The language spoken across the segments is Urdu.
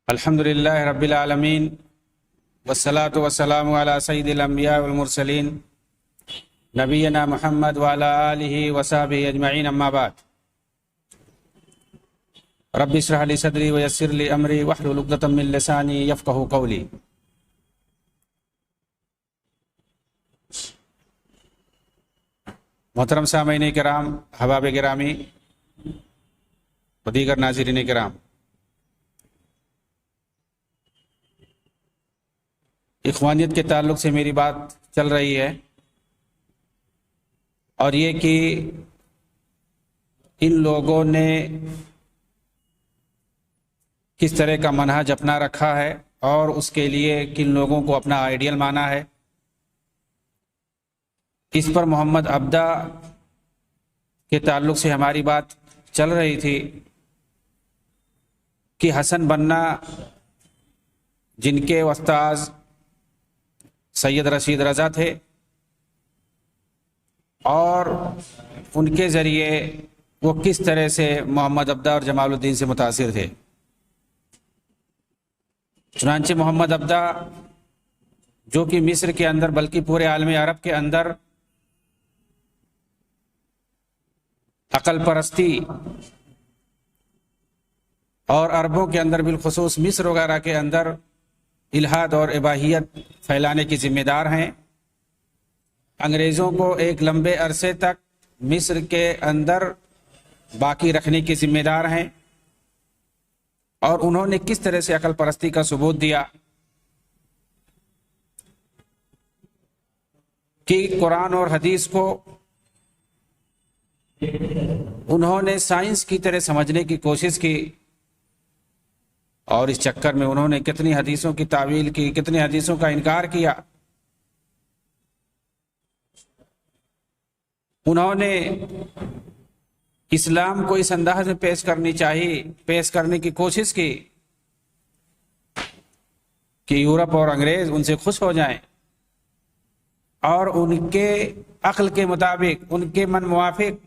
الحمدللہ رب العالمین والصلاة والسلام علی سید الانبیاء والمرسلین نبینا محمد وعلی آلہ وصحبہ اجمعین، اما بعد۔ رب اشرح لی صدری ویسر لی امری واحلل عقدۃ من لسانی یفقہوا قولی۔ محترم سامعین کرام، احباب گرامی و دیگر ناظرین کرام، اخوانیت کے تعلق سے میری بات چل رہی ہے، اور یہ کہ ان لوگوں نے کس طرح کا منہج اپنا رکھا ہے اور اس کے لیے کن لوگوں کو اپنا آئیڈیل مانا ہے۔ اس پر محمد عبدہ کے تعلق سے ہماری بات چل رہی تھی کہ حسن بننا، جن کے استاذ سید رشید رضا تھے، اور ان کے ذریعے وہ کس طرح سے محمد عبدہ اور جمال الدین سے متاثر تھے۔ چنانچہ محمد عبدہ، جو کہ مصر کے اندر بلکہ پورے عالم عرب کے اندر عقل پرستی اور عربوں کے اندر بالخصوص مصر وغیرہ کے اندر الحاد اور اباحیت پھیلانے کی ذمہ دار ہیں، انگریزوں کو ایک لمبے عرصے تک مصر کے اندر باقی رکھنے کی ذمہ دار ہیں، اور انہوں نے کس طرح سے عقل پرستی کا ثبوت دیا کہ قرآن اور حدیث کو انہوں نے سائنس کی طرح سمجھنے کی کوشش کی، اور اس چکر میں انہوں نے کتنی حدیثوں کی تعویل کی، کتنی حدیثوں کا انکار کیا۔ انہوں نے اسلام کو اس انداز میں پیش کرنے کی کوشش کی کہ یورپ اور انگریز ان سے خوش ہو جائیں، اور ان کے عقل کے مطابق، ان کے من موافق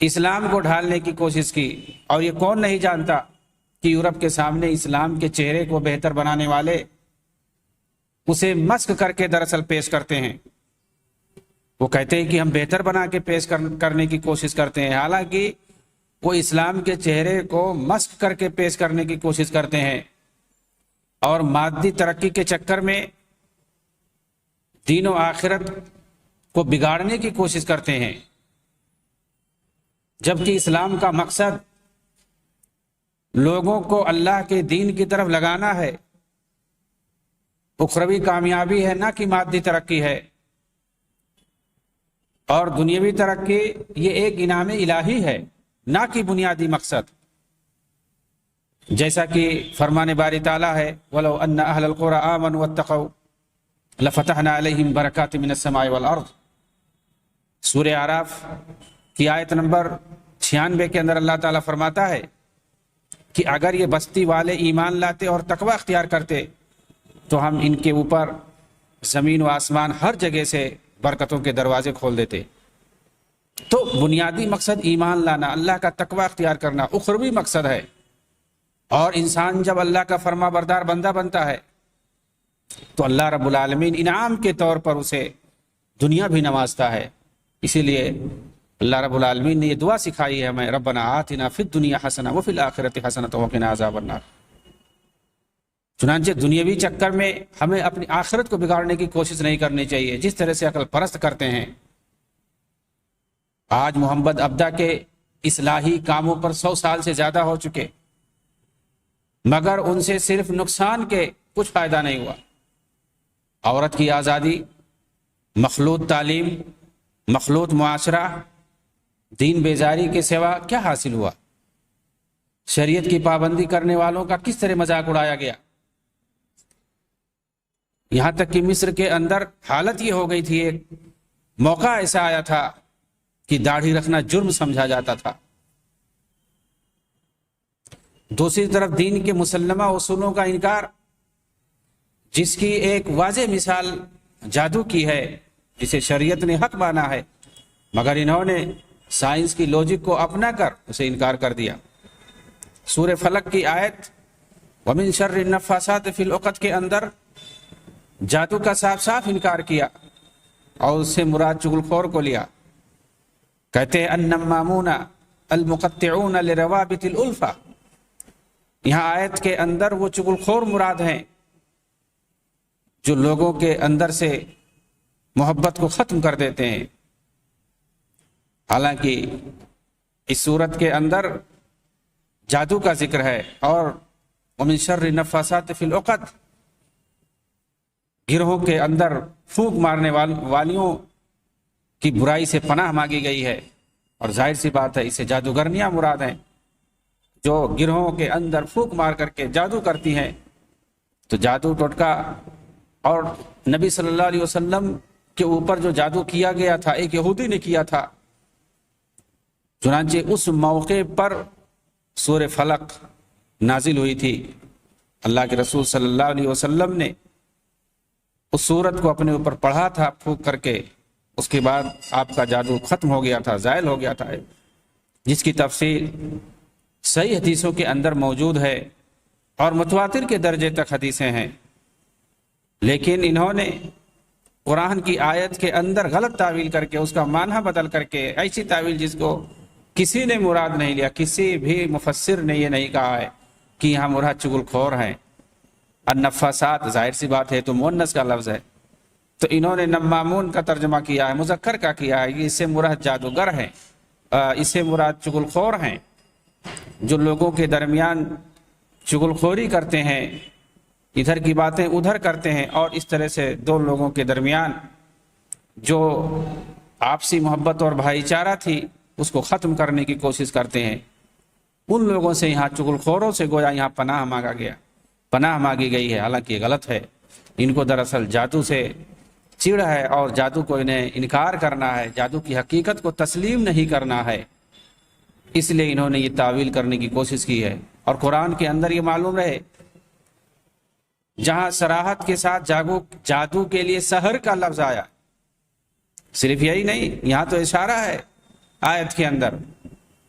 اسلام کو ڈھالنے کی کوشش کی۔ اور یہ کون نہیں جانتا کہ یورپ کے سامنے اسلام کے چہرے کو بہتر بنانے والے اسے مسخ کر کے دراصل پیش کرتے ہیں۔ وہ کہتے ہیں کہ ہم بہتر بنا کے پیش کرنے کی کوشش کرتے ہیں، حالانکہ وہ اسلام کے چہرے کو مسخ کر کے پیش کرنے کی کوشش کرتے ہیں، اور مادی ترقی کے چکر میں دین و آخرت کو بگاڑنے کی کوشش کرتے ہیں، جبکہ اسلام کا مقصد لوگوں کو اللہ کے دین کی طرف لگانا ہے، اخروی کامیابی ہے، نہ کہ مادی ترقی ہے۔ اور دنیاوی ترقی یہ ایک انعام الہی ہے، نہ کہ بنیادی مقصد، جیسا کہ فرمان باری تعالیٰ ہے وَلَوْ أَنَّ أَهْلَ الْقُرَىٰ آمَنُوا وَاتَّقَوْا لَفَتَحْنَا عَلَيْهِمْ بَرَكَاتٍ مِّنَ السَّمَاءِ وَالْأَرْضِ۔ سورہ اعراف کی آیت نمبر 96 کے اندر اللہ تعالیٰ فرماتا ہے کہ اگر یہ بستی والے ایمان لاتے اور تقوی اختیار کرتے تو ہم ان کے اوپر زمین و آسمان ہر جگہ سے برکتوں کے دروازے کھول دیتے۔ تو بنیادی مقصد ایمان لانا، اللہ کا تقوی اختیار کرنا اخروی مقصد ہے، اور انسان جب اللہ کا فرما بردار بندہ بنتا ہے تو اللہ رب العالمین انعام کے طور پر اسے دنیا بھی نوازتا ہے۔ اسی لیے اللہ رب العالمین نے یہ دعا سکھائی ہے ہمیں، ربنا آتنا فی الدنیا حسنہ وفی الآخرۃ حسنۃ وقنا عذاب النار۔ چنانچہ دنیاوی چکر میں ہمیں اپنی آخرت کو بگاڑنے کی کوشش نہیں کرنی چاہیے، جس طرح سے عقل پرست کرتے ہیں۔ آج محمد عبدہ کے اصلاحی کاموں پر 100 سال سے زیادہ ہو چکے، مگر ان سے صرف نقصان کے کچھ فائدہ نہیں ہوا۔ عورت کی آزادی، مخلوط تعلیم، مخلوط معاشرہ، دین بیزاری کے سوا کیا حاصل ہوا؟ شریعت کی پابندی کرنے والوں کا کس طرح مذاق اڑایا گیا؟ یہاں تک کہ مصر کے اندر حالت یہ ہو گئی تھی، ایک موقع ایسا آیا تھا کہ داڑھی رکھنا جرم سمجھا جاتا تھا۔ دوسری طرف دین کے مسلمہ اصولوں کا انکار، جس کی ایک واضح مثال جادو کی ہے، جسے شریعت نے حق مانا ہے، مگر انہوں نے سائنس کی لوجک کو اپنا کر اسے انکار کر دیا۔ سورہ فلق کی آیت وَمِن شَرِّ النَّفَّاثَاتِ فِي الْعُقَدِ کے اندر جادو کا صاف صاف انکار کیا اور اس سے مراد چغل خور کو لیا. کہتے ہیں النمامون المقطعون لروابط الالفہ. یہاں آیت کے اندر وہ چغل خور مراد ہیں جو لوگوں کے اندر سے محبت کو ختم کر دیتے ہیں. حالانکہ اس صورت کے اندر جادو کا ذکر ہے اور ومن شر النفاثات فی العقد گروہوں کے اندر پھونک مارنے والیوں کی برائی سے پناہ مانگی گئی ہے. اور ظاہر سی بات ہے اس سے جادوگرنیاں مراد ہیں جو گروہوں کے اندر پھونک مار کر کے جادو کرتی ہیں. تو جادو ٹوٹکا اور نبی صلی اللہ علیہ وسلم کے اوپر جو جادو کیا گیا تھا ایک یہودی نے کیا تھا. چنانچہ اس موقع پر سورہ فلق نازل ہوئی تھی. اللہ کے رسول صلی اللہ علیہ وسلم نے اس سورت کو اپنے اوپر پڑھا تھا پھونک کر کے. اس کے بعد آپ کا جادو ختم ہو گیا تھا، زائل ہو گیا تھا، جس کی تفصیل صحیح حدیثوں کے اندر موجود ہے اور متواتر کے درجے تک حدیثیں ہیں. لیکن انہوں نے قرآن کی آیت کے اندر غلط تعویل کر کے اس کا معنی بدل کر کے ایسی تعویل جس کو کسی نے مراد نہیں لیا، کسی بھی مفسر نے یہ نہیں کہا ہے کہ یہاں مراد چغل خور ہیں. النفاسات ظاہر سی بات ہے تو مؤنث کا لفظ ہے، تو انہوں نے نمامون کا ترجمہ کیا ہے، مذکر کا کیا ہے. اس سے مراد جادوگر ہیں، اس سے مراد چغل خور ہیں جو لوگوں کے درمیان چغل خوری کرتے ہیں، ادھر کی باتیں ادھر کرتے ہیں اور اس طرح سے دو لوگوں کے درمیان جو آپسی محبت اور بھائی چارہ تھی اس کو ختم کرنے کی کوشش کرتے ہیں. ان لوگوں سے یہاں چغل خوروں سے گویا یہاں پناہ مانگی گئی ہے. حالانکہ یہ غلط ہے. ان کو دراصل جادو سے چڑ ہے اور جادو کو انہیں انکار کرنا ہے، جادو کی حقیقت کو تسلیم نہیں کرنا ہے. اس لیے انہوں نے یہ تعویل کرنے کی کوشش کی ہے. اور قرآن کے اندر یہ معلوم رہے جہاں صراحت کے ساتھ جادو کے لیے سحر کا لفظ آیا، صرف یہی نہیں، یہاں تو اشارہ ہے آیت کے اندر،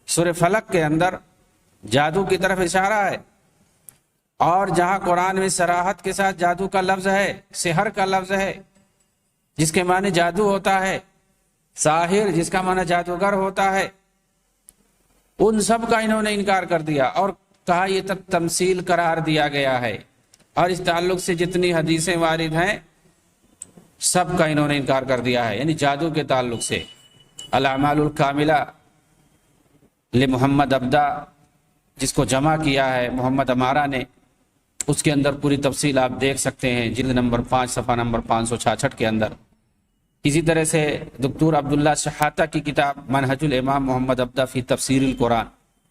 سورہ فلق کے اندر جادو کی طرف اشارہ ہے. اور جہاں قرآن میں صراحت کے ساتھ جادو کا لفظ ہے، سحر کا لفظ ہے جس کے معنی جادو ہوتا ہے، ساحر جس کا معنی جادوگر ہوتا ہے، ان سب کا انہوں نے انکار کر دیا اور کہا یہ تک تمثیل قرار دیا گیا ہے. اور اس تعلق سے جتنی حدیثیں وارد ہیں سب کا انہوں نے انکار کر دیا ہے. یعنی جادو کے تعلق سے الاعمال الکاملہ لمحمد ابدا جس کو جمع کیا ہے محمد امارہ نے، اس کے اندر پوری تفصیل آپ دیکھ سکتے ہیں جلد نمبر 5 صفحہ نمبر 566 کے اندر. اسی طرح سے دکتور عبداللہ شحاتہ کی کتاب منہج الامام محمد ابدا فی تفسیر القرآن،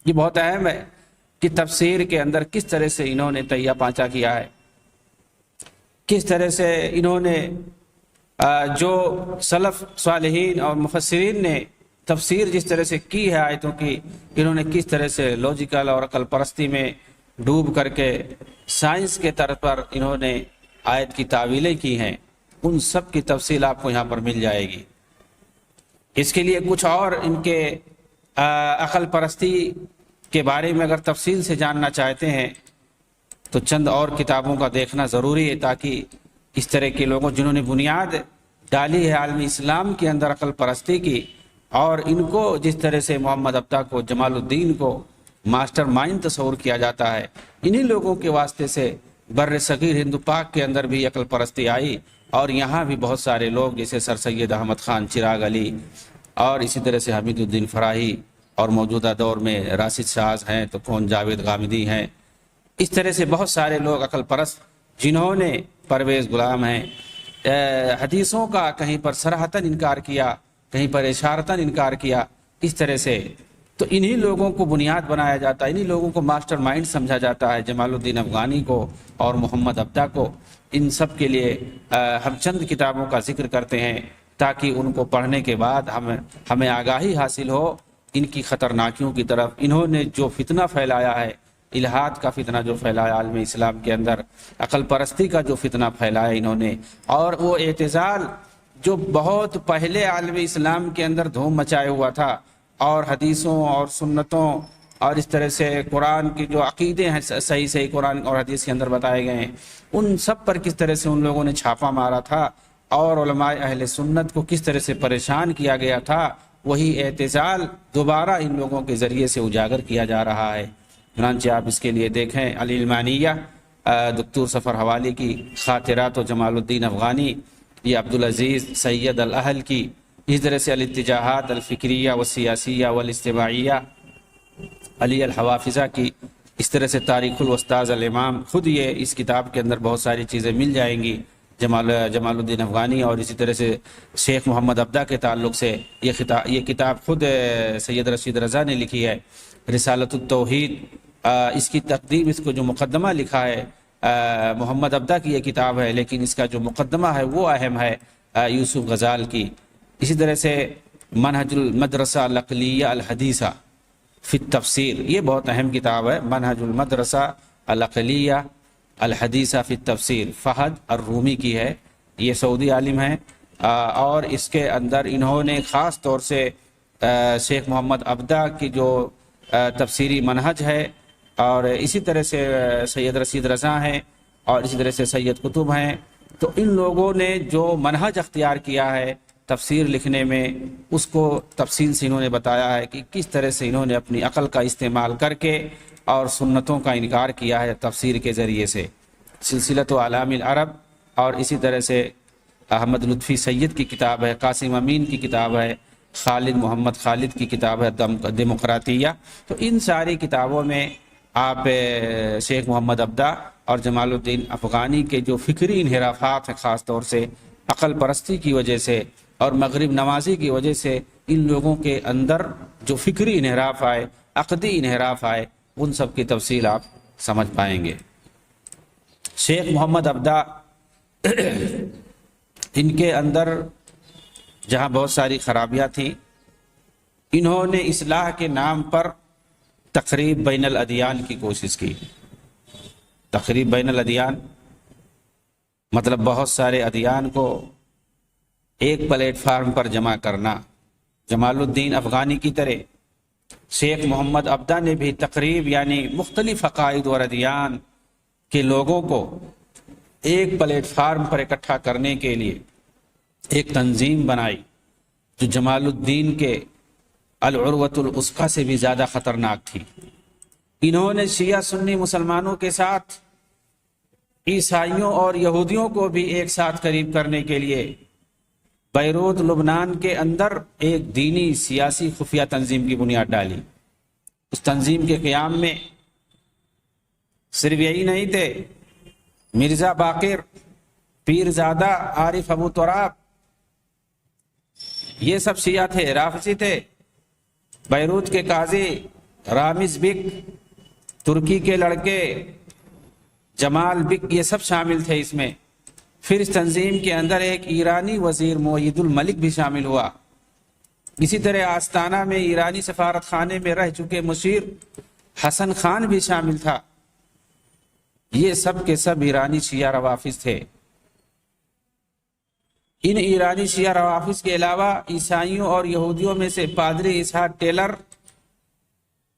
یہ بہت اہم ہے کہ تفسیر کے اندر کس طرح سے انہوں نے تہیہ پانچا کیا ہے، کس طرح سے انہوں نے جو سلف صالحین اور مفسرین نے تفسیر جس طرح سے کی ہے آیتوں کی، انہوں نے کس طرح سے لوجیکل اور عقل پرستی میں ڈوب کر کے سائنس کے طرز پر انہوں نے آیت کی تعویلیں کی ہیں، ان سب کی تفصیل آپ کو یہاں پر مل جائے گی. اس کے لیے کچھ اور ان کے عقل پرستی کے بارے میں اگر تفصیل سے جاننا چاہتے ہیں تو چند اور کتابوں کا دیکھنا ضروری ہے، تاکہ اس طرح کے لوگوں جنہوں نے بنیاد ڈالی ہے عالم اسلام کے اندر عقل پرستی کی، اور ان کو جس طرح سے محمد ابدا کو، جمال الدین کو ماسٹر مائنڈ تصور کیا جاتا ہے، انہی لوگوں کے واسطے سے بر صغیر ہند پاک کے اندر بھی عقل پرستی آئی. اور یہاں بھی بہت سارے لوگ جیسے سر سید احمد خان، چراغ علی اور اسی طرح سے حمید الدین فراہی، اور موجودہ دور میں راشد شاز ہیں تو کون جاوید غامدی ہیں، اس طرح سے بہت سارے لوگ عقل پرست جنہوں نے، پرویز غلام ہیں، حدیثوں کا کہیں پر صراحتاً انکار کیا، کہیں پر اشارتاً انکار کیا. اس طرح سے تو انہی لوگوں کو بنیاد بنایا جاتا ہے، انہی لوگوں کو ماسٹر مائنڈ سمجھا جاتا ہے، جمال الدین افغانی کو اور محمد ابدا کو. ان سب کے لیے ہم چند کتابوں کا ذکر کرتے ہیں تاکہ ان کو پڑھنے کے بعد ہمیں آگاہی حاصل ہو ان کی خطرناکیوں کی طرف. انہوں نے جو فتنہ پھیلایا ہے، الہاد کا فتنہ جو پھیلایا عالم اسلام کے اندر، عقل پرستی کا جو فتنہ پھیلایا انہوں نے، اور وہ اعتزال جو بہت پہلے عالم اسلام کے اندر دھوم مچائے ہوا تھا، اور حدیثوں اور سنتوں اور اس طرح سے قرآن کی جو عقیدے ہیں صحیح قرآن اور حدیث کے اندر بتائے گئے ہیں، ان سب پر کس طرح سے ان لوگوں نے چھاپا مارا تھا اور علماء اہل سنت کو کس طرح سے پریشان کیا گیا تھا، وہی اعتزال دوبارہ ان لوگوں کے ذریعے سے اجاگر کیا جا رہا ہے۔ چنانچہ آپ اس کے لیے دیکھیں العلمانیہ دکتور سفر حوالی کی، خاطرات و جمال الدین افغانی، یہ عبدالعزیز سید الاہل کی، اس طرح سے الاتجاہات الفکریہ والسیاسیہ والاجتماعیہ علی الحوافظہ کی، اس طرح سے تاریخ الوسطاذ الامام، خود یہ اس کتاب کے اندر بہت ساری چیزیں مل جائیں گی جمال الدین افغانی، اور اسی طرح سے شیخ محمد ابدا کے تعلق سے یہ کتاب خود سید رشید رضا نے لکھی ہے، رسالۃ التوحید، اس کی تقدیم، اس کو جو مقدمہ لکھا ہے محمد ابدا کی یہ کتاب ہے، لیکن اس کا جو مقدمہ ہے وہ اہم ہے یوسف غزال کی۔ اسی طرح سے منہج المدرسہ العقلیہ الحدیثہ فی التفسیر، یہ بہت اہم کتاب ہے، منہج المدرسہ العقلیہ الحدیثہ فی التفسیر، فہد الرومی کی ہے، یہ سعودی عالم ہیں، اور اس کے اندر انہوں نے خاص طور سے شیخ محمد ابدا کی جو تفسیری منہج ہے، اور اسی طرح سے سید رشید رضا ہیں، اور اسی طرح سے سید قطب ہیں، تو ان لوگوں نے جو منہج اختیار کیا ہے تفسیر لکھنے میں، اس کو تفصیل سے انہوں نے بتایا ہے کہ کس طرح سے انہوں نے اپنی عقل کا استعمال کر کے اور سنتوں کا انکار کیا ہے تفسیر کے ذریعے سے۔ سلسلۃ اعلام العرب، اور اسی طرح سے احمد لطفی سید کی کتاب ہے، قاسم امین کی کتاب ہے، خالد محمد خالد کی کتاب ہے ڈیموکراتیہ۔ تو ان ساری کتابوں میں آپ شیخ محمد ابدا اور جمال الدین افغانی کے جو فکری انحرافات ہیں، خاص طور سے عقل پرستی کی وجہ سے اور مغرب نوازی کی وجہ سے ان لوگوں کے اندر جو فکری انحراف آئے، عقدی انحراف آئے، ان سب کی تفصیل آپ سمجھ پائیں گے۔ شیخ محمد ابدا ان کے اندر جہاں بہت ساری خرابیاں تھیں، انہوں نے اصلاح کے نام پر تقریب بین الادیان کی کوشش کی۔ تقریب بین الادیان مطلب بہت سارے ادیان کو ایک پلیٹ فارم پر جمع کرنا۔ جمال الدین افغانی کی طرح شیخ محمد ابدا نے بھی تقریب یعنی مختلف عقائد اور ادیان کے لوگوں کو ایک پلیٹ فارم پر اکٹھا کرنے کے لیے ایک تنظیم بنائی، جو جمال الدین کے العروۃ الوثقی سے بھی زیادہ خطرناک تھی۔ انہوں نے شیعہ سنی مسلمانوں کے ساتھ عیسائیوں اور یہودیوں کو بھی ایک ساتھ قریب کرنے کے لیے بیروت لبنان کے اندر ایک دینی سیاسی خفیہ تنظیم کی بنیاد ڈالی۔ اس تنظیم کے قیام میں صرف یہی نہیں تھے، مرزا باقر، پیرزادہ عارف ابو تراب، یہ سب شیعہ تھے، رافضی تھے۔ بیروت کے قاضی رامز بک، ترکی کے لڑکے جمال بک، یہ سب شامل تھے اس میں۔ پھر اس تنظیم کے اندر ایک ایرانی وزیر معید الملک بھی شامل ہوا۔ اسی طرح آستانہ میں ایرانی سفارت خانے میں رہ چکے مشیر حسن خان بھی شامل تھا۔ یہ سب کے سب ایرانی شیعہ روافظ تھے۔ ان ایرانی شیعہ روافظ کے علاوہ عیسائیوں اور یہودیوں میں سے پادری اسحاق ٹیلر،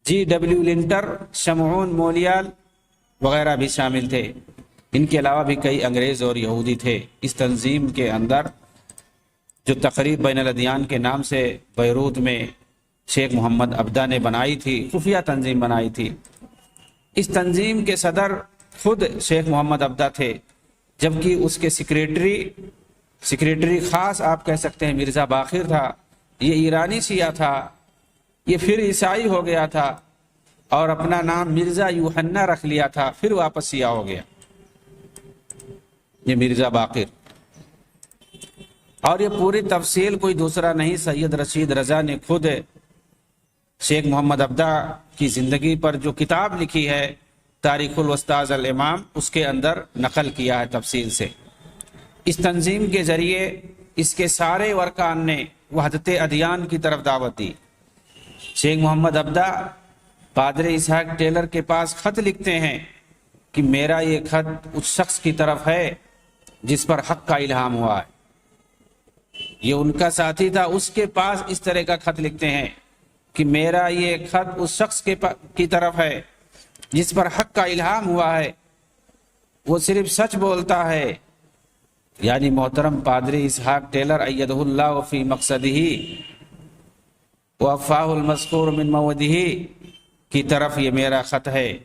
جی ڈبلیو لنٹر، شمعون مولیال وغیرہ بھی شامل تھے۔ ان کے علاوہ بھی کئی انگریز اور یہودی تھے۔ اس تنظیم کے اندر جو تقریب بین الادیان کے نام سے بیروت میں شیخ محمد ابدا نے بنائی تھی، خفیہ تنظیم بنائی تھی، اس تنظیم کے صدر خود شیخ محمد ابدا تھے، جبکہ اس کے سیکریٹری خاص آپ کہہ سکتے ہیں مرزا باقر تھا۔ یہ ایرانی شیعہ تھا، یہ پھر عیسائی ہو گیا تھا اور اپنا نام مرزا یوحنا رکھ لیا تھا، پھر واپس شیعہ ہو گیا، یہ مرزا باقر۔ اور یہ پوری تفصیل کوئی دوسرا نہیں، سید رشید رضا نے خود شیخ محمد ابدا کی زندگی پر جو کتاب لکھی ہے تاریخ الوسطاذ الامام، اس کے اندر نقل کیا ہے تفصیل سے۔ اس تنظیم کے ذریعے اس کے سارے ارکان نے وحدت ادیان کی طرف دعوت دی۔ شیخ محمد ابدا پادری اسحاق ٹیلر کے پاس خط لکھتے ہیں کہ میرا یہ خط اس شخص کی طرف ہے جس پر حق کا الہام ہوا ہے۔ یہ ان کا ساتھی تھا، اس کے پاس اس طرح کا خط لکھتے ہیں کہ میرا یہ خط اس شخص کی طرف ہے جس پر حق کا الہام ہوا ہے، وہ صرف سچ بولتا ہے۔ یعنی محترم پادری اسحاق ٹیلر ایدہ اللہ فی مقصدہ ووفاہ المذکور من مودہ کی طرف یہ میرا خط ہے۔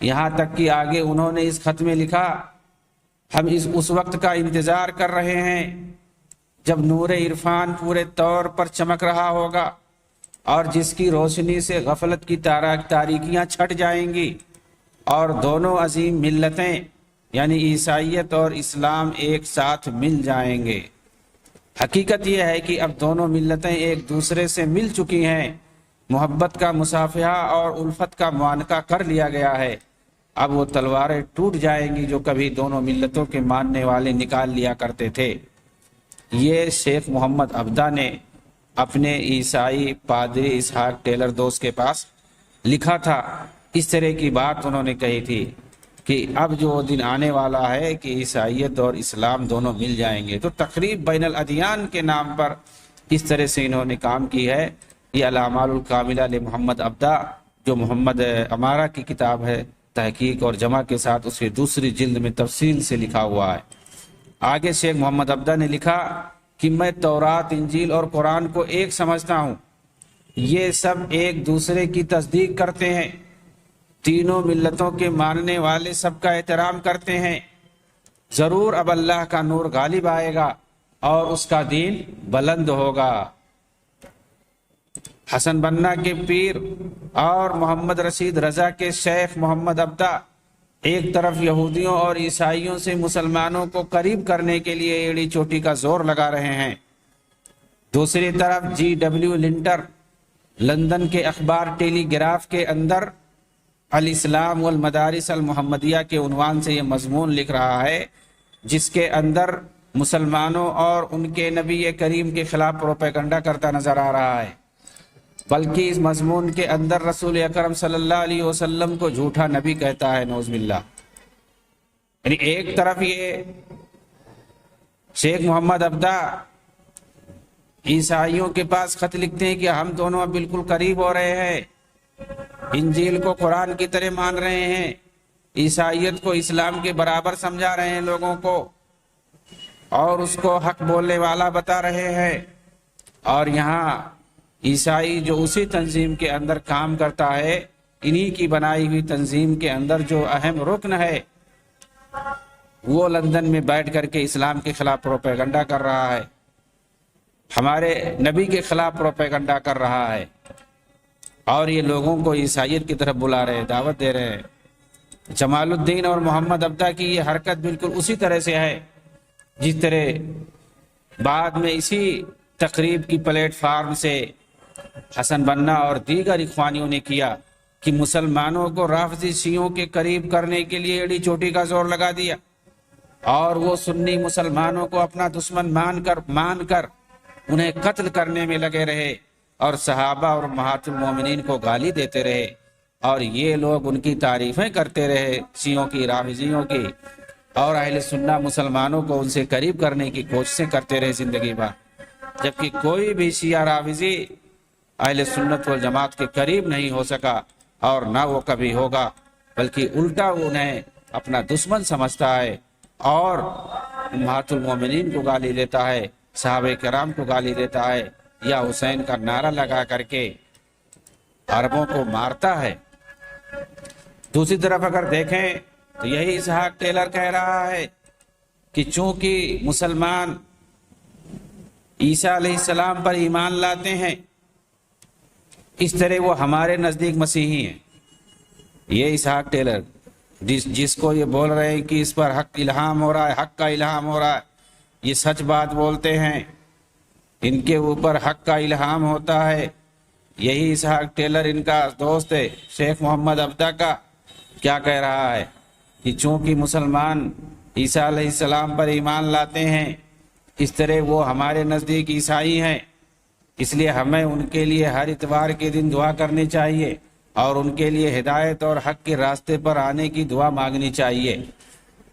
یہاں تک کہ آگے انہوں نے اس خط میں لکھا، ہم اس وقت کا انتظار کر رہے ہیں جب نور عرفان پورے طور پر چمک رہا ہوگا اور جس کی روشنی سے غفلت کی تاریکیاں چھٹ جائیں گی اور دونوں عظیم ملتیں یعنی عیسائیت اور اسلام ایک ساتھ مل جائیں گے۔ حقیقت یہ ہے کہ اب دونوں ملتیں ایک دوسرے سے مل چکی ہیں، محبت کا مصافحہ اور الفت کا معانقہ کر لیا گیا ہے۔ اب وہ تلواریں ٹوٹ جائیں گی جو کبھی دونوں ملتوں کے ماننے والے نکال لیا کرتے تھے۔ یہ شیخ محمد عبدہ نے اپنے عیسائی پادری اسحاق ٹیلر دوست کے پاس لکھا تھا۔ اس طرح کی بات انہوں نے کہی تھی کہ اب جو دن آنے والا ہے کہ عیسائیت اور اسلام دونوں مل جائیں گے۔ تو تقریب بین الادیان کے نام پر اس طرح سے انہوں نے کام کی ہے۔ یہ الاعمال الکاملہ لمحمد عبدہ جو محمد امارہ کی کتاب ہے، تحقیق اور جمع کے ساتھ اس کی دوسری جلد میں تفصیل سے لکھا ہوا ہے۔ آگے شیخ محمد عبدہ نے لکھا کہ میں تورات، انجیل اور قرآن کو ایک سمجھتا ہوں، یہ سب ایک دوسرے کی تصدیق کرتے ہیں، تینوں ملتوں کے ماننے والے سب کا احترام کرتے ہیں۔ ضرور اب اللہ کا نور غالب آئے گا اور اس کا دین بلند ہوگا۔ حسن بنا کے پیر اور محمد رشید رضا کے شیخ محمد عبدہ ایک طرف یہودیوں اور عیسائیوں سے مسلمانوں کو قریب کرنے کے لیے ایڑی چوٹی کا زور لگا رہے ہیں، دوسری طرف جی ڈبلیو لنٹر لندن کے اخبار ٹیلی گراف کے اندر الاسلام والمدارس المحمدیہ کے عنوان سے یہ مضمون لکھ رہا ہے، جس کے اندر مسلمانوں اور ان کے نبی کریم کے خلاف پروپیگنڈا کرتا نظر آ رہا ہے، بلکہ اس مضمون کے اندر رسول اکرم صلی اللہ علیہ وسلم کو جھوٹا نبی کہتا ہے، نعوذ باللہ۔ یعنی ایک طرف یہ شیخ محمد عبدہ عیسائیوں کے پاس خط لکھتے ہیں کہ ہم دونوں اب بالکل قریب ہو رہے ہیں، انجیل کو قرآن کی طرح مان رہے ہیں، عیسائیت کو اسلام کے برابر سمجھا رہے ہیں لوگوں کو، اور اس کو حق بولنے والا بتا رہے ہیں، اور یہاں عیسائی جو اسی تنظیم کے اندر کام کرتا ہے، انہی کی بنائی ہوئی تنظیم کے اندر جو اہم رکن ہے، وہ لندن میں بیٹھ کر کے اسلام کے خلاف پروپیگنڈا کر رہا ہے، ہمارے نبی کے خلاف پروپیگنڈا کر رہا ہے، اور یہ لوگوں کو عیسائیت کی طرف بلا رہے ہیں، دعوت دے رہے ہیں۔ جمال الدین اور محمد عبدہ کی یہ حرکت بالکل اسی طرح سے ہے جس طرح بعد میں اسی تقریب کی پلیٹ فارم سے حسن بنا اور دیگر اخوانیوں نے کیا کہ مسلمانوں کو رافضی شیعوں کے قریب کرنے کے لیے ایڑی چوٹی کا زور لگا دیا، اور وہ سنی مسلمانوں کو اپنا دشمن مان کر انہیں قتل کرنے میں لگے رہے، اور صحابہ اور امہات المومنین کو گالی دیتے رہے، اور یہ لوگ ان کی تعریفیں کرتے رہے شیعوں کی، رافضیوں کی، اور اہل سنہ مسلمانوں کو ان سے قریب کرنے کی کوششیں کرتے رہے زندگی بھر، جبکہ کوئی بھی شیعہ رافضی اہل سنت والجماعت کے قریب نہیں ہو سکا، اور نہ وہ کبھی ہوگا، بلکہ الٹا انہیں اپنا دشمن سمجھتا ہے اور امہات المومنین کو گالی دیتا ہے، صحابہ کرام کو گالی دیتا ہے، یا حسین کا نعرہ لگا کر کے عربوں کو مارتا ہے۔ دوسری طرف اگر دیکھیں تو یہی اسحاق ٹیلر کہہ رہا ہے کہ چونکہ مسلمان عیسیٰ علیہ السلام پر ایمان لاتے ہیں، اس طرح وہ ہمارے نزدیک مسیحی ہیں۔ یہ اسحاق ٹیلر جس کو یہ بول رہے ہیں کہ اس پر حق الہام ہو رہا ہے، حق کا الہام ہو رہا ہے، یہ سچ بات بولتے ہیں، ان کے اوپر حق کا الہام ہوتا ہے۔ یہی اسحاق ٹیلر ان کا دوست ہے شیخ محمد عبدہ کا، کیا کہہ رہا ہے کہ چونکہ مسلمان عیسیٰ علیہ السلام پر ایمان لاتے ہیں، اس طرح وہ ہمارے نزدیک عیسائی ہیں، اس لیے ہمیں ان کے لیے ہر اتوار کے دن دعا کرنی چاہیے اور ان کے لیے ہدایت اور حق کے راستے پر آنے کی دعا مانگنی چاہیے۔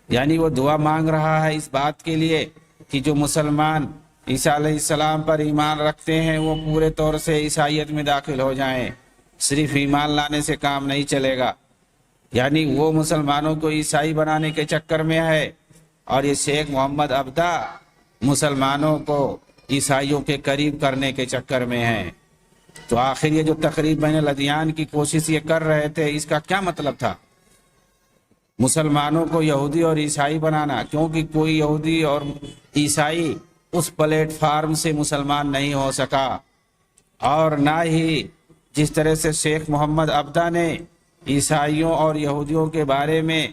یعنی وہ دعا مانگ رہا ہے اس بات کے لیے کہ جو مسلمان عیسیٰ علیہ السلام پر ایمان رکھتے ہیں وہ پورے طور سے عیسائیت میں داخل ہو جائیں۔ صرف ایمان لانے سے کام نہیں چلے گا، یعنی وہ مسلمانوں کو عیسائی بنانے کے چکر میں ہے، اور یہ شیخ محمد عبدہ مسلمانوں کو عیسائیوں کے قریب کرنے کے چکر میں ہیں۔ تو آخر یہ جو تقریب بین الادیان کی کوشش یہ کر رہے تھے، اس کا کیا مطلب تھا؟ مسلمانوں کو یہودی اور عیسائی بنانا، کیونکہ کوئی یہودی اور عیسائی اس پلیٹ فارم سے مسلمان نہیں ہو سکا، اور نہ ہی جس طرح سے شیخ محمد عبدہ نے عیسائیوں اور یہودیوں کے بارے میں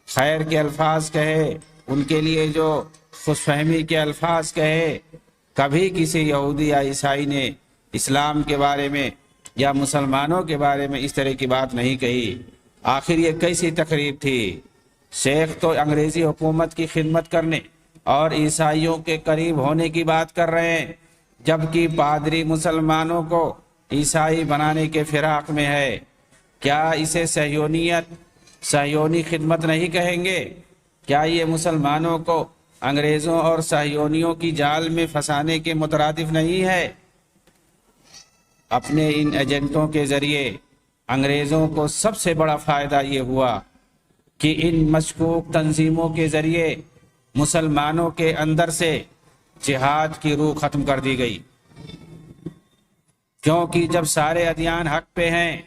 خیر کے الفاظ کہے، ان کے لیے جو خوش فہمی کے الفاظ کہے، کبھی کسی یہودی یا عیسائی نے اسلام کے بارے میں یا مسلمانوں کے بارے میں اس طرح کی بات نہیں کہی۔ آخر یہ کیسی تقریب تھی؟ شیخ تو انگریزی حکومت کی خدمت کرنے اور عیسائیوں کے قریب ہونے کی بات کر رہے ہیں، جبکہ پادری مسلمانوں کو عیسائی بنانے کے فراق میں ہے۔ کیا اسے صہیونی خدمت نہیں کہیں گے؟ کیا یہ مسلمانوں کو انگریزوں اور صہیونیوں کی جال میں پھنسانے کے مترادف نہیں ہے؟ اپنے ان ایجنٹوں کے ذریعے انگریزوں کو سب سے بڑا فائدہ یہ ہوا کہ ان مشکوک تنظیموں کے ذریعے مسلمانوں کے اندر سے جہاد کی روح ختم کر دی گئی، کیونکہ جب سارے ادیان حق پہ ہیں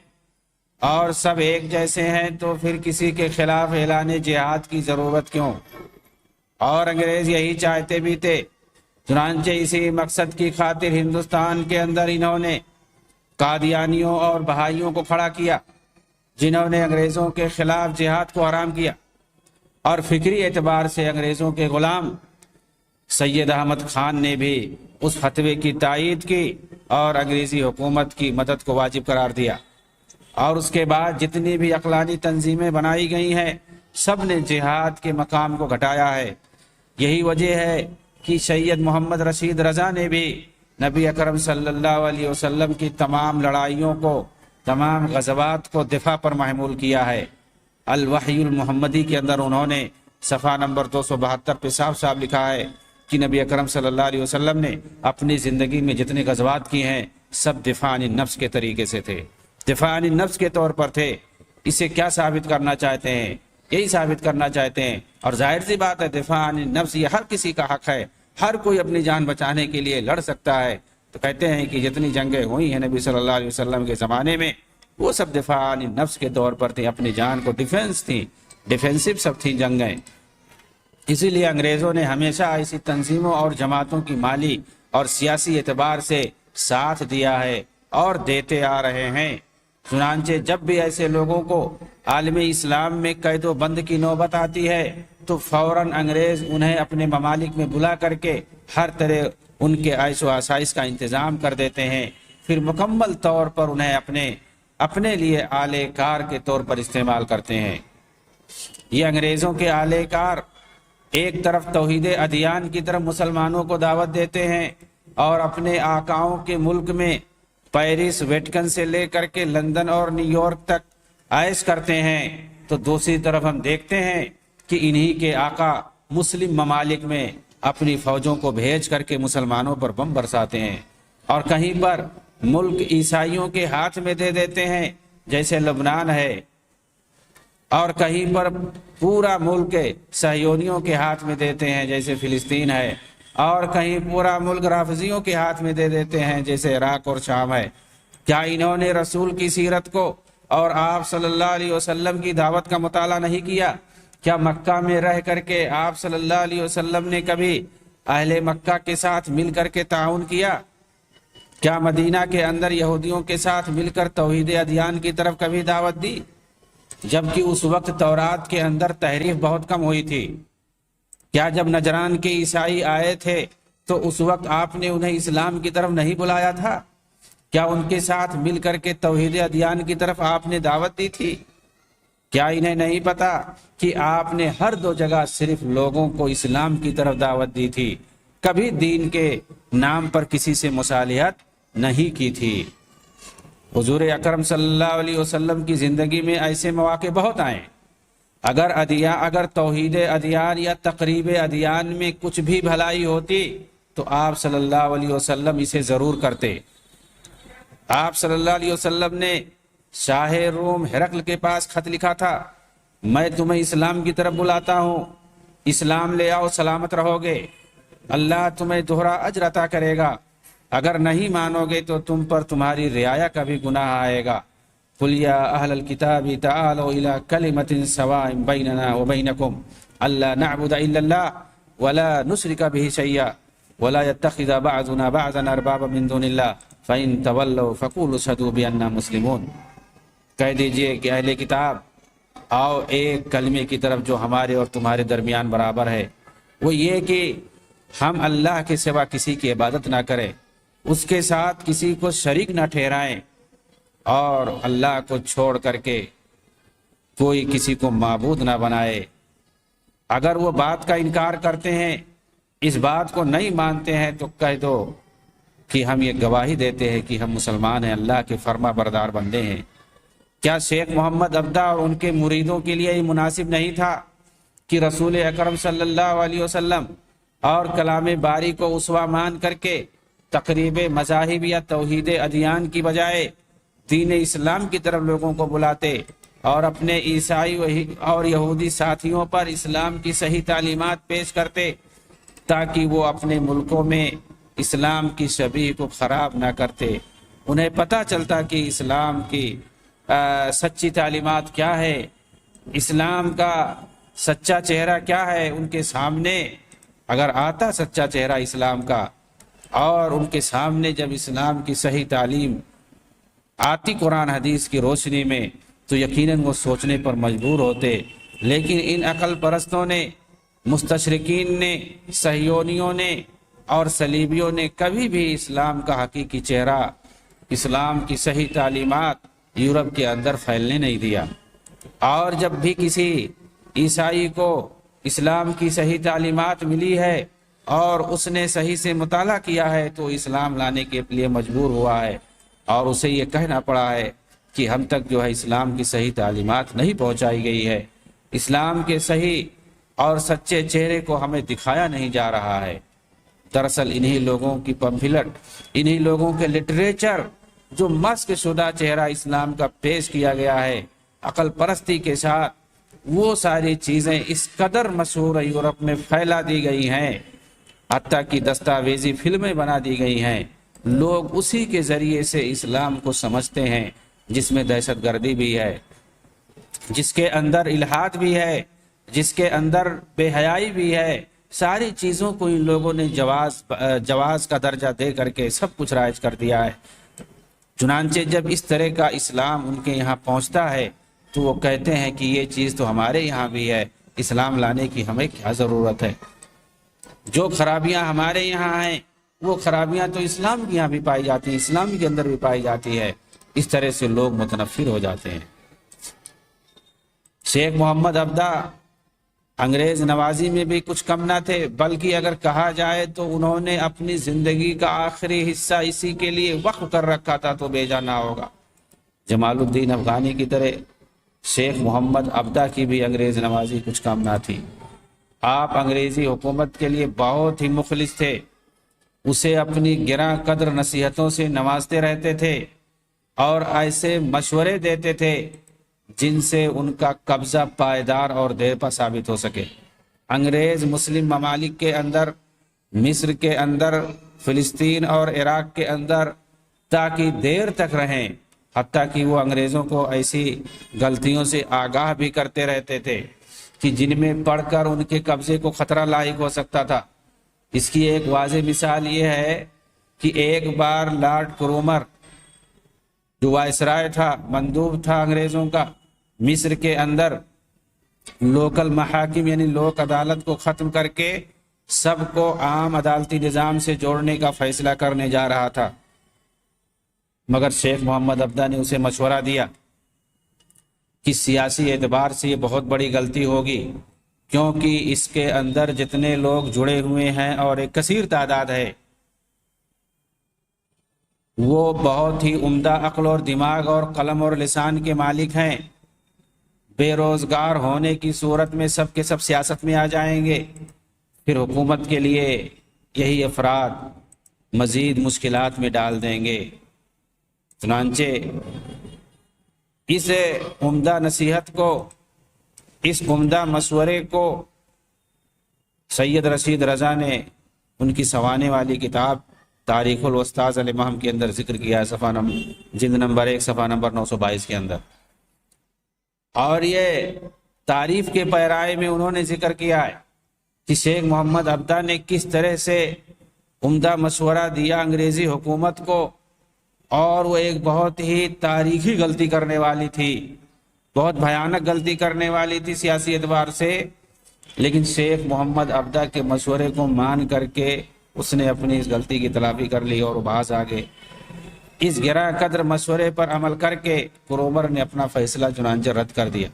اور سب ایک جیسے ہیں تو پھر کسی کے خلاف اعلان جہاد کی ضرورت کیوں؟ اور انگریز یہی چاہتے بھی تھے۔ چنانچہ اسی مقصد کی خاطر ہندوستان کے اندر انہوں نے قادیانیوں اور بہائیوں کو کھڑا کیا، جنہوں نے انگریزوں کے خلاف جہاد کو حرام کیا، اور فکری اعتبار سے انگریزوں کے غلام سید احمد خان نے بھی اس فتوے کی تائید کی اور انگریزی حکومت کی مدد کو واجب قرار دیا۔ اور اس کے بعد جتنی بھی عقلانی تنظیمیں بنائی گئی ہیں، سب نے جہاد کے مقام کو گھٹایا ہے۔ یہی وجہ ہے کہ سید محمد رشید رضا نے بھی نبی اکرم صلی اللہ علیہ وسلم کی تمام لڑائیوں کو، تمام غزوات کو دفاع پر محمول کیا ہے۔ الوحی المحمدی کے اندر انہوں نے صفحہ نمبر 272 پہ صاف صاف لکھا ہے کہ نبی اکرم صلی اللہ علیہ وسلم نے اپنی زندگی میں جتنے غزوات کی ہیں سب دفاع عن النفس کے طریقے سے تھے، دفاع عن النفس کے طور پر تھے۔ اسے کیا ثابت کرنا چاہتے ہیں؟ یہی ثابت کرنا چاہتے ہیں، اور ظاہر سی بات ہے دفاع عن النفس یہ ہر کسی کا حق ہے، ہر کوئی اپنی جان بچانے کے لیے لڑ سکتا ہے۔ تو کہتے ہیں کہ جتنی جنگیں ہوئی ہیں نبی صلی اللہ علیہ وسلم کے زمانے میں وہ سب دفاع عن النفس کے طور پر تھیں، اپنی جان کو ڈیفینس تھی، ڈیفینسو سب تھیں جنگیں۔ اسی لیے انگریزوں نے ہمیشہ ایسی تنظیموں اور جماعتوں کی مالی اور سیاسی اعتبار سے ساتھ دیا ہے اور دیتے آ رہے ہیں۔ چنانچہ جب بھی ایسے لوگوں کو عالم اسلام میں قید و بند کی نوبت آتی ہے تو فوراً انگریز انہیں اپنے ممالک میں بلا کر کے ہر طرح ان کے عیش و آسائش کا انتظام کر دیتے ہیں، پھر مکمل طور پر انہیں اپنے لیے آلے کار کے طور پر استعمال کرتے ہیں۔ یہ انگریزوں کے آلے کار ایک طرف توحید ادیان کی طرف مسلمانوں کو دعوت دیتے ہیں اور اپنے آقاؤں کے ملک میں پیرس، ویٹکن سے لے کر کے لندن اور نیو یارک تک عائش کرتے ہیں، تو دوسری طرف ہم دیکھتے ہیں کہ انہی کے آقا مسلم ممالک میں اپنی فوجوں کو بھیج کر کے مسلمانوں پر بم برساتے ہیں، اور کہیں پر ملک عیسائیوں کے ہاتھ میں دے دیتے ہیں جیسے لبنان ہے، اور کہیں پر پورا ملک صہیونیوں کے ہاتھ میں دیتے ہیں جیسے فلسطین ہے، اور کہیں پورا ملک رافضیوں کے ہاتھ میں دے دیتے ہیں جیسے عراق اور شام ہے۔ کیا انہوں نے رسول کی سیرت کو اور آپ صلی اللہ علیہ وسلم کی دعوت کا مطالعہ نہیں کیا؟ کیا مکہ میں رہ کر کے آپ صلی اللہ علیہ وسلم نے کبھی اہل مکہ کے ساتھ مل کر کے تعاون کیا؟ کیا مدینہ کے اندر یہودیوں کے ساتھ مل کر توحید ادیان کی طرف کبھی دعوت دی؟ جبکہ اس وقت تورات کے اندر تحریف بہت کم ہوئی تھی۔ کیا جب نجران کے عیسائی آئے تھے تو اس وقت آپ نے انہیں اسلام کی طرف نہیں بلایا تھا؟ کیا ان کے ساتھ مل کر کے توحید ادیان کی طرف آپ نے دعوت دی تھی؟ کیا انہیں نہیں پتا کہ آپ نے ہر دو جگہ صرف لوگوں کو اسلام کی طرف دعوت دی تھی، کبھی دین کے نام پر کسی سے مصالحت نہیں کی تھی؟ حضور اکرم صلی اللہ علیہ وسلم کی زندگی میں ایسے مواقع بہت آئے۔ اگر توحید ادیان یا تقریب ادیان میں کچھ بھی بھلائی ہوتی تو آپ صلی اللہ علیہ وسلم اسے ضرور کرتے۔ آپ صلی اللہ علیہ وسلم نے شاہ روم ہرقل کے پاس خط لکھا تھا، میں تمہیں اسلام کی طرف بلاتا ہوں، اسلام لے آؤ سلامت رہو گے، اللہ تمہیں دوہرا اجر عطا کرے گا، اگر نہیں مانو گے تو تم پر تمہاری رعایا کا بھی گناہ آئے گا۔ قل یا اہل الکتاب تعالوا الی کلمۃ سواء بیننا وبینکم الا نعبد الا اللہ ولا نشرک به شیئا ولا يتخذ بعضنا بعضا اربابا من دون اللہ فإن تولوا فقولوا اشہدوا بأننا مسلمون۔ کہہ دیجئے کہ اہل کتاب آؤ ایک کلمے کی طرف جو ہمارے اور تمہارے درمیان برابر ہے، وہ یہ کہ ہم اللہ کے سوا کسی کی عبادت نہ کریں، اس کے ساتھ کسی کو شریک نہ ٹھہرائیں، اور اللہ کو چھوڑ کر کے کوئی کسی کو معبود نہ بنائے۔ اگر وہ بات کا انکار کرتے ہیں، اس بات کو نہیں مانتے ہیں، تو کہہ دو کہ ہم یہ گواہی دیتے ہیں کہ ہم مسلمان ہیں، اللہ کے فرما بردار بندے ہیں۔ کیا شیخ محمد عبدہ اور ان کے مریدوں کے لیے یہ مناسب نہیں تھا کہ رسول اکرم صلی اللہ علیہ وسلم اور کلام باری کو اسوہ مان کر کے تقریب مذاہب یا توحید ادیان کی بجائے دین اسلام کی طرف لوگوں کو بلاتے اور اپنے عیسائی اور یہودی ساتھیوں پر اسلام کی صحیح تعلیمات پیش کرتے، تاکہ وہ اپنے ملکوں میں اسلام کی شبیہ کو خراب نہ کرتے؟ انہیں پتہ چلتا کہ اسلام کی سچی تعلیمات کیا ہے، اسلام کا سچا چہرہ کیا ہے۔ ان کے سامنے اگر آتا سچا چہرہ اسلام کا، اور ان کے سامنے جب اسلام کی صحیح تعلیم آتی قرآن حدیث کی روشنی میں، تو یقیناً وہ سوچنے پر مجبور ہوتے۔ لیکن ان عقل پرستوں نے، مستشرقین نے، صہیونیوں نے اور صلیبیوں نے کبھی بھی اسلام کا حقیقی چہرہ، اسلام کی صحیح تعلیمات یورپ کے اندر پھیلنے نہیں دیا۔ اور جب بھی کسی عیسائی کو اسلام کی صحیح تعلیمات ملی ہے اور اس نے صحیح سے مطالعہ کیا ہے، تو اسلام لانے کے لیے مجبور ہوا ہے، اور اسے یہ کہنا پڑا ہے کہ ہم تک جو ہے اسلام کی صحیح تعلیمات نہیں پہنچائی گئی ہے، اسلام کے صحیح اور سچے چہرے کو ہمیں دکھایا نہیں جا رہا ہے۔ دراصل انہی لوگوں کی پمفلٹ، انہی لوگوں کے لٹریچر جو مسخ شدہ چہرہ اسلام کا پیش کیا گیا ہے عقل پرستی کے ساتھ، وہ ساری چیزیں اس قدر مشہور یورپ میں پھیلا دی گئی ہیں، حتیٰ کہ دستاویزی فلمیں بنا دی گئی ہیں۔ لوگ اسی کے ذریعے سے اسلام کو سمجھتے ہیں، جس میں دہشت گردی بھی ہے، جس کے اندر الحاد بھی ہے، جس کے اندر بے حیائی بھی ہے۔ ساری چیزوں کو ان لوگوں نے جواز کا درجہ دے کر کے سب کچھ رائج کر دیا ہے۔ چنانچہ جب اس طرح کا اسلام ان کے یہاں پہنچتا ہے، تو وہ کہتے ہیں کہ یہ چیز تو ہمارے یہاں بھی ہے، اسلام لانے کی ہمیں کیا ضرورت ہے؟ جو خرابیاں ہمارے یہاں ہیں، وہ خرابیاں تو اسلام کے یہاں بھی پائی جاتی ہیں، اسلام کے اندر بھی پائی جاتی ہے۔ اس طرح سے لوگ متنفر ہو جاتے ہیں۔ شیخ محمد عبدہ انگریز نوازی میں بھی کچھ کم نہ تھے، بلکہ اگر کہا جائے تو انہوں نے اپنی زندگی کا آخری حصہ اسی کے لیے وقف کر رکھا تھا، تو بے جانا ہوگا۔ جمال الدین افغانی کی طرح شیخ محمد عبدہ کی بھی انگریز نوازی کچھ کم نہ تھی۔ آپ انگریزی حکومت کے لیے بہت ہی مخلص تھے، اسے اپنی گراں قدر نصیحتوں سے نوازتے رہتے تھے اور ایسے مشورے دیتے تھے جن سے ان کا قبضہ پائیدار اور دیر پا ثابت ہو سکے۔ انگریز مسلم ممالک کے اندر، مصر کے اندر، فلسطین اور عراق کے اندر تاکہ دیر تک رہیں، حتیٰ کہ وہ انگریزوں کو ایسی غلطیوں سے آگاہ بھی کرتے رہتے تھے کہ جن میں پڑھ کر ان کے قبضے کو خطرہ لاحق ہو سکتا تھا۔ اس کی ایک واضح مثال یہ ہے کہ ایک بار لارڈ کرومر جو وائسرائے تھا، مندوب تھا انگریزوں کا، مصر کے اندر لوکل محاکم یعنی لوک عدالت کو ختم کر کے سب کو عام عدالتی نظام سے جوڑنے کا فیصلہ کرنے جا رہا تھا، مگر شیخ محمد عبدہ نے اسے مشورہ دیا کہ سیاسی اعتبار سے یہ بہت بڑی غلطی ہوگی، کیونکہ اس کے اندر جتنے لوگ جڑے ہوئے ہیں اور ایک کثیر تعداد ہے، وہ بہت ہی عمدہ عقل اور دماغ اور قلم اور لسان کے مالک ہیں، بے روزگار ہونے کی صورت میں سب کے سب سیاست میں آ جائیں گے، پھر حکومت کے لیے یہی افراد مزید مشکلات میں ڈال دیں گے۔ چنانچہ اس عمدہ نصیحت کو، اس عمدہ مشورے کو سید رشید رضا نے ان کی سنوانے والی کتاب تاریخ الاستاذ الامام کے اندر ذکر کیا ہے، جلد نمبر 1 صفحہ نمبر 922 کے اندر۔ اور یہ تعریف کے پیرائے میں انہوں نے ذکر کیا ہے کہ شیخ محمد عبدہ نے کس طرح سے عمدہ مشورہ دیا انگریزی حکومت کو، اور وہ ایک بہت ہی تاریخی غلطی کرنے والی تھی، بہت بھیانک غلطی کرنے والی تھی سیاسی اعتبار سے، لیکن شیخ محمد عبدہ کے مشورے کو مان کر کے اس نے اپنی اس غلطی کی تلافی کر لی اور باز آگے۔ اس گراں قدر مشورے پر عمل کر کے کرومر نے اپنا فیصلہ چنانچہ رد کر دیا۔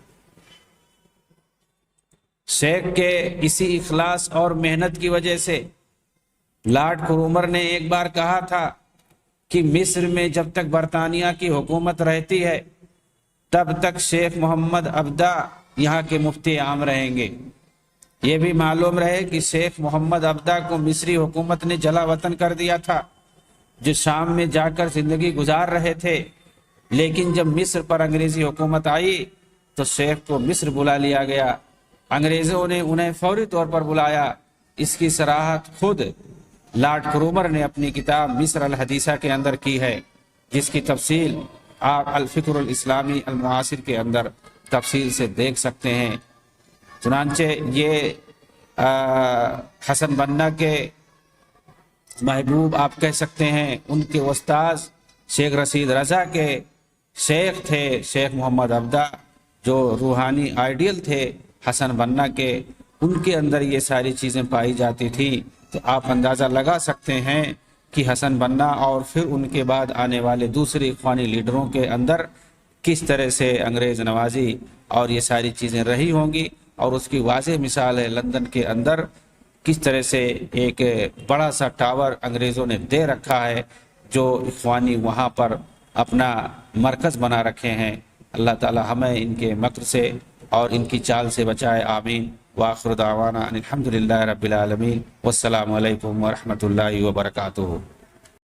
شیخ کے اسی اخلاص اور محنت کی وجہ سے لارڈ کرومر نے ایک بار کہا تھا کہ مصر میں جب تک برطانیہ کی حکومت رہتی ہے تب تک شیخ محمد عبدہ یہاں کے مفتی عام رہیں گے۔ یہ بھی معلوم رہے کہ شیخ محمد عبدہ کو مصری حکومت نے جلا وطن کر دیا تھا، جو شام میں جا کر زندگی گزار رہے تھے، لیکن جب مصر پر انگریزی حکومت آئی تو شیخ کو مصر بلا لیا گیا۔ انگریزوں نے انہیں فوری طور پر بلایا۔ اس کی صراحت خود لارڈ کرومر نے اپنی کتاب مصر الحدیثہ کے اندر کی ہے، جس کی تفصیل آپ الفکر الاسلامی المعاصر کے اندر تفصیل سے دیکھ سکتے ہیں۔ چنانچہ یہ حسن بنا کے محبوب آپ کہہ سکتے ہیں، ان کے استاذ شیخ رشید رضا کے شیخ تھے شیخ محمد عبدہ، جو روحانی آئیڈیل تھے حسن بنا کے، ان کے اندر یہ ساری چیزیں پائی جاتی تھیں۔ تو آپ اندازہ لگا سکتے ہیں کہ حسن بنا اور پھر ان کے بعد آنے والے دوسرے اخوانی لیڈروں کے اندر کس طرح سے انگریز نوازی اور یہ ساری چیزیں رہی ہوں گی، اور اس کی واضح مثال ہے لندن کے اندر کس طرح سے ایک بڑا سا ٹاور انگریزوں نے دے رکھا ہے، جو اخوانی وہاں پر اپنا مرکز بنا رکھے ہیں۔ اللہ تعالی ہمیں ان کے مکر سے اور ان کی چال سے بچائے، آمین۔ وآخر دعوانا ان الحمدللہ رب العالمین، والسلام علیکم ورحمۃ اللہ وبرکاتہ۔